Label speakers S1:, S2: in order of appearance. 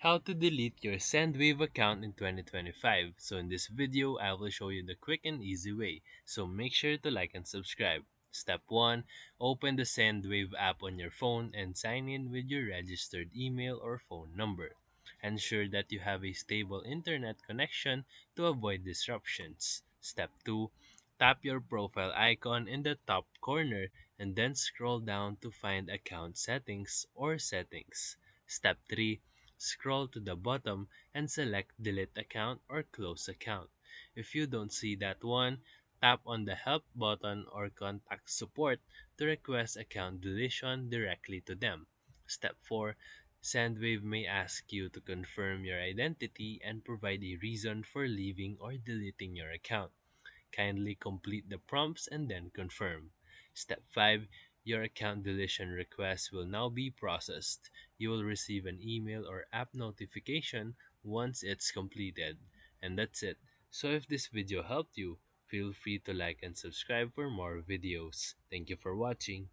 S1: How to delete your Sendwave account in 2025. So in this video, I will show you the quick and easy way. So make sure to like and subscribe. Step 1. Open the Sendwave app on your phone and sign in with your registered email or phone number. Ensure that you have a stable internet connection to avoid disruptions. Step 2. Tap your profile icon in the top corner and then scroll down to find account settings or settings. Step 3. Scroll to the bottom and select delete account or close account. If you don't see that one, tap on the help button or contact support to request account deletion directly to them. Step 4. Sendwave may ask you to confirm your identity and provide a reason for leaving or deleting your account. Kindly complete the prompts and then confirm. Step 5. Your account deletion request will now be processed. You will receive an email or app notification once it's completed. And that's it. So if this video helped you, feel free to like and subscribe for more videos. Thank you for watching.